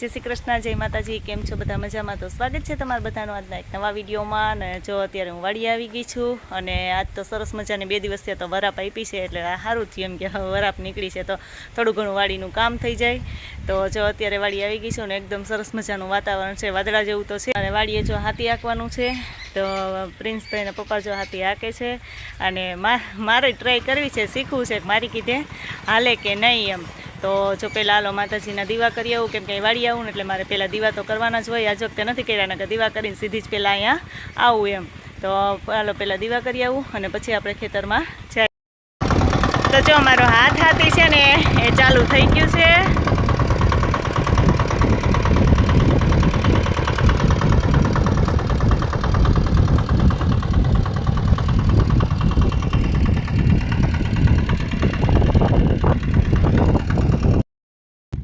જય શ્રી કૃષ્ણ, જય માતાજી। કેમ છો બધા? મજામાં? તો સ્વાગત છે તમારા બધાનું આજના એક નવા વિડીયોમાં। અને જો અત્યારે હું વાડી આવી ગઈ છું અને આજ તો સરસ મજાની 2 દિવસથી તો વરાપ આપી છે, એટલે સારું થયું એમ કે હવે વરાપ નીકળી છે તો થોડું ઘણું વાડીનું કામ થઈ જાય। તો જો અત્યારે વાડી આવી ગઈ છું ને એકદમ સરસ મજાનું વાતાવરણ છે, વાદળા જેવું તો છે। અને વાડીએ જો હાથી આંકવાનું છે તો પ્રિન્સભાઈના પપ્પા જો હાથી આંકે છે અને મારે ટ્રાય કરવી છે, શીખવું છે મારી કીધે હાલે કે નહીં એમ। તો જો પહેલાં હાલો માતાજીના દીવા કરી આવું, કેમ કે વાડી આવું ને એટલે મારે પહેલાં દીવા તો કરવાના જ હોય। આજ વખતે નથી કર્યા ને કે દીવા કરીને સીધી જ પહેલાં અહીંયા આવું એમ। તો હાલો પહેલાં દીવા કરી આવું અને પછી આપણે ખેતરમાં જાય। તો જો અમારો હાથી છે ને એ ચાલુ થઈ ગયું છે।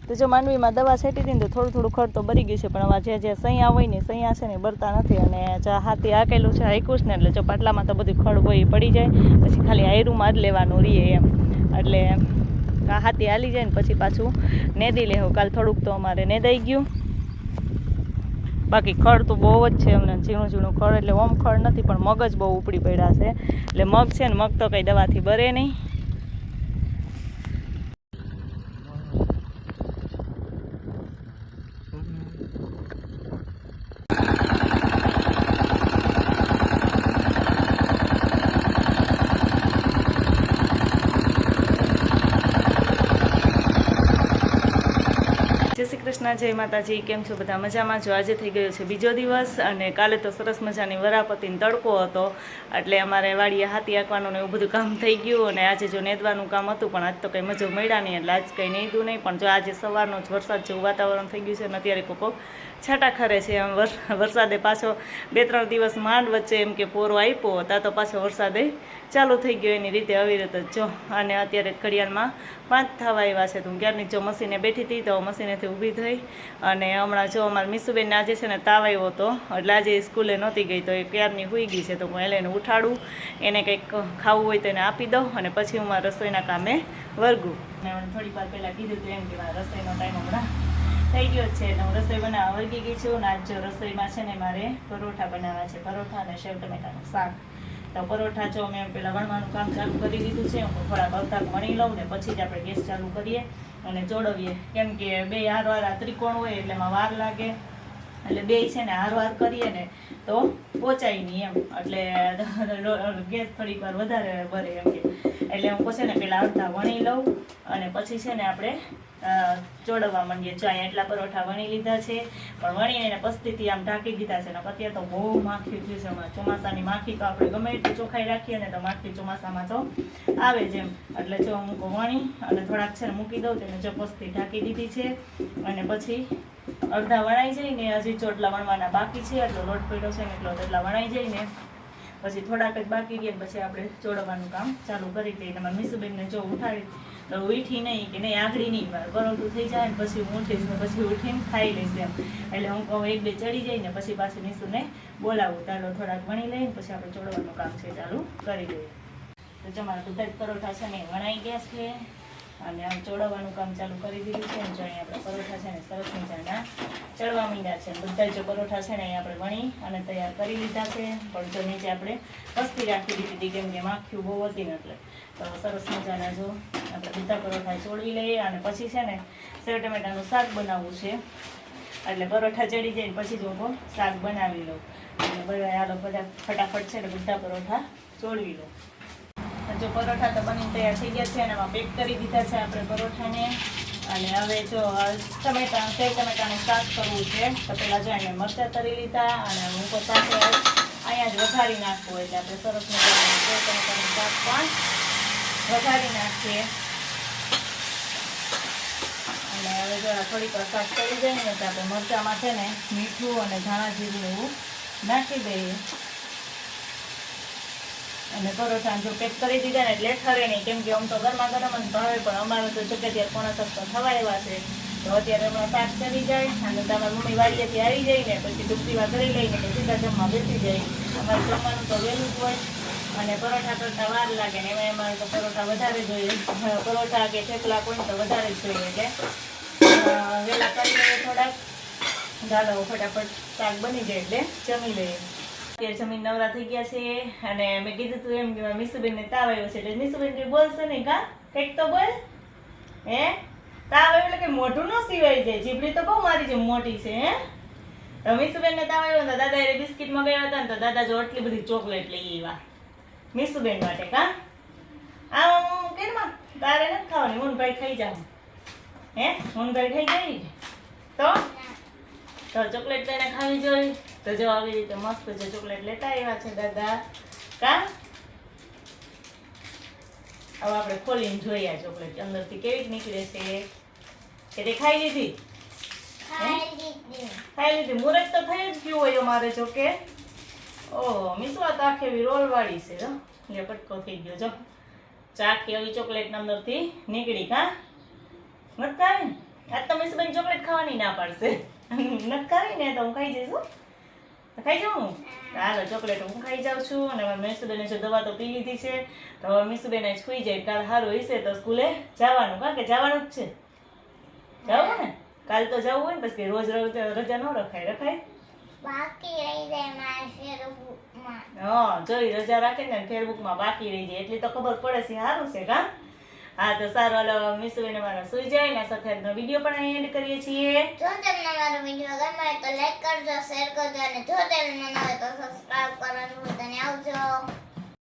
તો જો માંડવીમાં દવા છાંટી હતી ને તો થોડું ખડ તો બરી ગયું છે, પણ હવે જે સૈયા હોય ને સૈયા છે ને બરતા નથી। અને જો હાથી આકેલું છે હાઈકું ને એટલે જો પાટલામાં તો બધું ખડ હોય પડી જાય, પછી ખાલી આયરુંમાં જ લેવાનું રહીએ એમ। એટલે હાથી હાલી જાય ને પછી પાછું નેદી લેવું। કાલ થોડુંક તો અમારે નેદાઈ ગયું, બાકી ખડ તો બહુ જ છે અમને, ઝીણું ઝીણું ખડ। એટલે ઓમ ખડ નથી પણ મગ જ બહુ ઉપડી પડ્યા છે, એટલે મગ છે ને મગ તો કંઈ દવાથી બરે નહીં। જય શ્રી કૃષ્ણ, જય માતાજી। કેમ છો બધા? મજામાં? જો આજે થઈ ગયો છે બીજો દિવસ અને કાલે તો સરસ મજાની વરાપ હતી ને તડકો હતો, એટલે અમારે વાડીએ હાથી આંકવાનું ને એવું બધું કામ થઈ ગયું। અને આજે જો નેદવાનું કામ હતું પણ આજ તો કંઈ મજો મળ્યા નહીં, એટલે આજ કંઈ નેદું નહીં। પણ જો આજે સવારનો જ વરસાદ જેવું વાતાવરણ થઈ ગયું છે અને અત્યારે કોકો છાંટા ખરે છે એમ। વરસાદે પાછો 2-3 દિવસ માંડ વચ્ચે એમ કે પોરો આપ્યો, ત્યાં તો પાછો વરસાદે ચાલુ થઈ ગયો એની રીતે અવિરત જ જો। અને અત્યારે ઘડિયાળમાં 5 થવા આવ્યા છે, તો હું ક્યારની જો મશીને બેઠી હતી તો મશીનેથી ઊભી થઈ અને હમણાં જો અમારા મીસુબેનને આજે છે ને તાવ આવ્યો હતો, એટલે આજે સ્કૂલે નહોતી ગઈ તો એ ક્યારની સૂઈ ગઈ છે। તો હું એને ઉઠાડું, એને કંઈક ખાવું હોય તો એને આપી દઉં અને પછી હું મારા રસોઈના કામે વર્ગું। થોડીક વાર પહેલાં કીધું હતું એમ કે મારા રસોઈનો ટાઈમ હમણાં થઈ ગયો છે, એટલે હું રસોઈ બનાવવા વર્ગી ગઈ છું। અને આજ જો રસોઈમાં છે ને મારે પરોઠા બનાવવા છે, પરોઠા અને સેવ ટમેટાનું શાક। તો પરોઠા જો મેં પહેલાં વણવાનું કામ ચાલુ કરી દીધું છે, હું થોડાક અડધા વણી લઉં ને પછી જ આપણે ગેસ ચાલુ કરીએ અને ચોળવીએ, કેમ કે બે હારવાર આ ત્રિકોણ હોય એટલે એમાં વાર લાગે, એટલે બે છે ને હારવાર કરીએ ને તો પહોંચાય નહીં એમ। એટલે ગેસ થોડીક વાર વધારે ભરે એમ કે, એટલે હું પછી ને પહેલાં અડધા વણી લઉં અને પછી છે ને આપણે ચોળવવા માંડીએ। જો અહીંયા એટલા પરોઠા વણી લીધા છે, પણ વણીને એને પસ્તીથી આમ ઢાંકી દીધા છે ને અત્યારે તો બહુ માખી થયું છે હમણાં। ચોમાસાની માખી તો આપણે ગમે એટલી ચોખ્ખાઈ રાખીએ ને તો માખી ચોમાસામાં તો આવે જ એમ। એટલે જો અમુક વણી અને થોડાક છે ને મૂકી દઉં તેને જો પસ્તી ઢાંકી દીધી છે અને પછી અડધા વણાઈ જાય ને, હજી ચોટલા વણવાના બાકી છે, એટલો લોટ પડ્યો છે ને એટલો એટલા વણાઈ જાય ને પછી થોડાક જ બાકી ગયા પછી આપણે ચોળવાનું કામ ચાલુ કરી દઈએ। તમારા મીસુબેનને જો ઉઠાડી તો ઉઠી નહીં કે નહીં આંગળી નહીં, મારે પરોઠું થઈ જાય ને પછી હું ઉઠીશ ને પછી ઉઠીને ખાઈ લઈશ એમ। એટલે હું કહું 1-2 ચડી જાય ને પછી પાછી મીસુને બોલાવું, ચાલો થોડાક વણી લઈને પછી આપણે ચોળવાનું કામ છે ચાલુ કરી દઈએ। તો જો મારા બધા જ પરોઠા છે ને વણાઈ ગયા છે અને આમ ચોળવાનું કામ ચાલુ કરી દીધું છે। જો અહીંયા આપણે પરોઠા છે ને સરસ મજાના ચડવા માંડ્યા છે, બધા જો પરોઠા છે ને અહીંયા આપણે વણી અને તૈયાર કરી લીધા છે। પણ જો નીચે આપણે પસ્તી રાખી દીધી હતી કેમ કે માખીઓ બહુ હતી ને, એટલે તો સરસ મજાના જો આપણે બધા પરોઠા ચોળવી લઈએ અને પછી છે ને સેવ ટમેટાનું શાક બનાવવું છે, એટલે પરોઠા ચડી જાય ને પછી જ હું શાક બનાવી લઉં। અને બધા હાલો બધા ફટાફટ છે ને બધા પરોઠા ચોળવી લઉં। જો પરોઠા તો બનીને તૈયાર થઈ ગયા છે અને એમાં પેક કરી દીધા છે આપણે પરોઠાને। અને હવે જો સેવ ટમેટાનું શાક કરવું છે, તો પહેલાં જો અહીંયા મરચાં તરી લીધા અને હું તો સાથે અહીંયા જ વઘારી નાખવું, એટલે આપણે સરસ મજાનું સેવ ટમેટાનું શાક પણ વઘારી નાખીએ। અને હવે જો થોડીક વાર શાક કરી જાય ને તો આપણે મરચાંમાં છે ને મીઠું અને ધાણા જીરું એવું નાખી દઈએ અને પરોઠા જો પેક કરી દીધા ને એટલે ઠરે નહીં, કેમ કે આમ તો ગરમા ગરમ જ ભાવે, પણ અમારે તો જોકે ત્યારે 6:45 થવા આવ્યા છે, તો અત્યારે હમણાં શાક ચડી જાય અને તમારી મમ્મી વાડીએથી આવી જાય ને પછી ડૂબતીવા કરી લઈને તો સીધા જમવા બેસી જાય। અમારે જમવાનું તો વહેલું જ હોય અને પરોઠા કરતાં વાર લાગે ને, એમાં અમારે તો પરોઠા વધારે જોઈએ, પરોઠા કે થેપલા કોઈ તો વધારે જ જોઈએ, એટલે વહેલા કરી લઈએ થોડાક ચાલો ફટાફટ શાક બની જાય એટલે જમી લઈએ. અત્યારે જમીન નવરા થઈ ગયા છે અને મેં કીધું તું એમ કે મીસુબેનને તાવ આવ્યો છે એટલે મીસુબેન કઈ બોલશે નહીં કા? કંઈક તો બોલ. હે તાવ આવ્યો એટલે કે મોઢું ન સિવાય જાય, જીભડી તો બહુ મારી જેમ મોટી છે. હે તો મીસુબેનને તાવ આવ્યો તો દાદા એ બિસ્કિટ મંગાવ્યા હતા ને તો દાદા જો આટલી બધી ચોકલેટ લઈ આવ્યા મીસુબેન માટે. કા આમ કેરમાં તારે નથી ખાવાની, હું ભાઈ ખાઈ જાઉં. હે હું ભાઈ ખાઈ જાય તો ચોકલેટ તો એને ખાવી જોઈએ. તો જો આવી રીતે મસ્ત જે ચોકલેટ લેતા આવ્યા છે દાદા. કા હવે આપણે ખોલીને જોઈએ આ ચોકલેટ અંદરથી કેવી નીકળે છે. કે તે ખાઈ લીધી? ખાઈ લીધી. મુરત તો થઈ જ ગયું હોય અમારે જો કે. ઓહો મીસુ આ તો આખી રોલ વાળી છે. જો લે પટકો થઈ ગયો. જો ચાખી આવી ચોકલેટ અંદરથી નીકળી. કા નથી ખાવી? આજ તો મીસુબેન ચોકલેટ ખાવાની ના પાડશે. નથી ખાવી ને તો હું ખાઈ જઈશ. ખાઈ જાઉં? હાલો ચોકલેટ હું ખાઈ જાઉં છું. અને મીસુબેને જો દવા તો પી લીધી છે તો હવે મીસુબેન સુઈ જાય. કાલ સારું હશે તો સ્કૂલે જવાનું. કા કે જવાનું જ છે? જવું ને કાલ તો જવું હોય ને પછી રોજ રોજ રજા ન રખાય. રખાય બાકી રહી જાય મારા ફેરબુકમાં. હા જોઈ રજા રાખે ને ફેરબુકમાં બાકી રહી જાય એટલે તો ખબર પડે છે સારું છે. કા હા તો સારું હાલો મીસુબેન મારા સુઈ જાય ને સાથે વિડીયો પણ અહીં એન્ડ કરીએ છીએ. જો તમને મારો વિડીયો ગમે તો લાઈક કરજો, શેર કરજો અને જો ચેનલમાં નવા હોય તો સબસ્ક્રાઇબ કરવાનું ભૂલતા નહીં. આવજો.